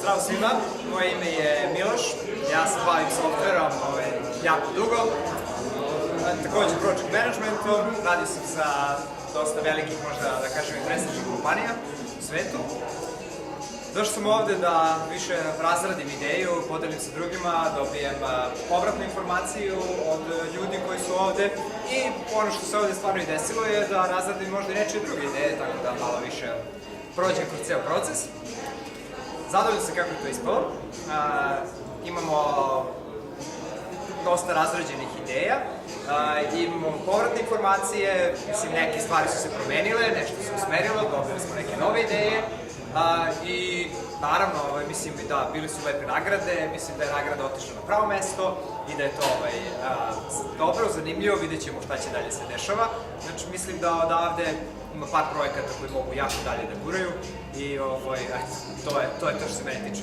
Zdravo svima, moje ime je Miloš, ja se bavim softverom jako dugo, također project managementom, radio sam za dosta velikih, možda da kažem i prestižnih kompanija u svetu. Došao sam ovde da više razradim ideju, podelim sa drugima, dobijem povratnu informaciju od ljudi koji su ovde i ono što se ovde stvarno i desilo je da razradim možda i nečije druge ideje, tako da malo više prođem kroz ceo proces. Zadovoljan sam kako je to ispalo. Imamo dosta razrađenih ideja, imamo povratne informacije, mislim neke stvari su se promenile, nešto se usmerilo, dobili smo neke nove ideje i naravno, mislim da bili su lepe nagrade, mislim da je nagrada otišla na pravo mesto i da je to dobro, zanimljivo, vidjet ćemo šta će dalje se dešava. Znači mislim da odavde ima par projekata koji mogu jako dalje da guraju i to je to što se mene tiče.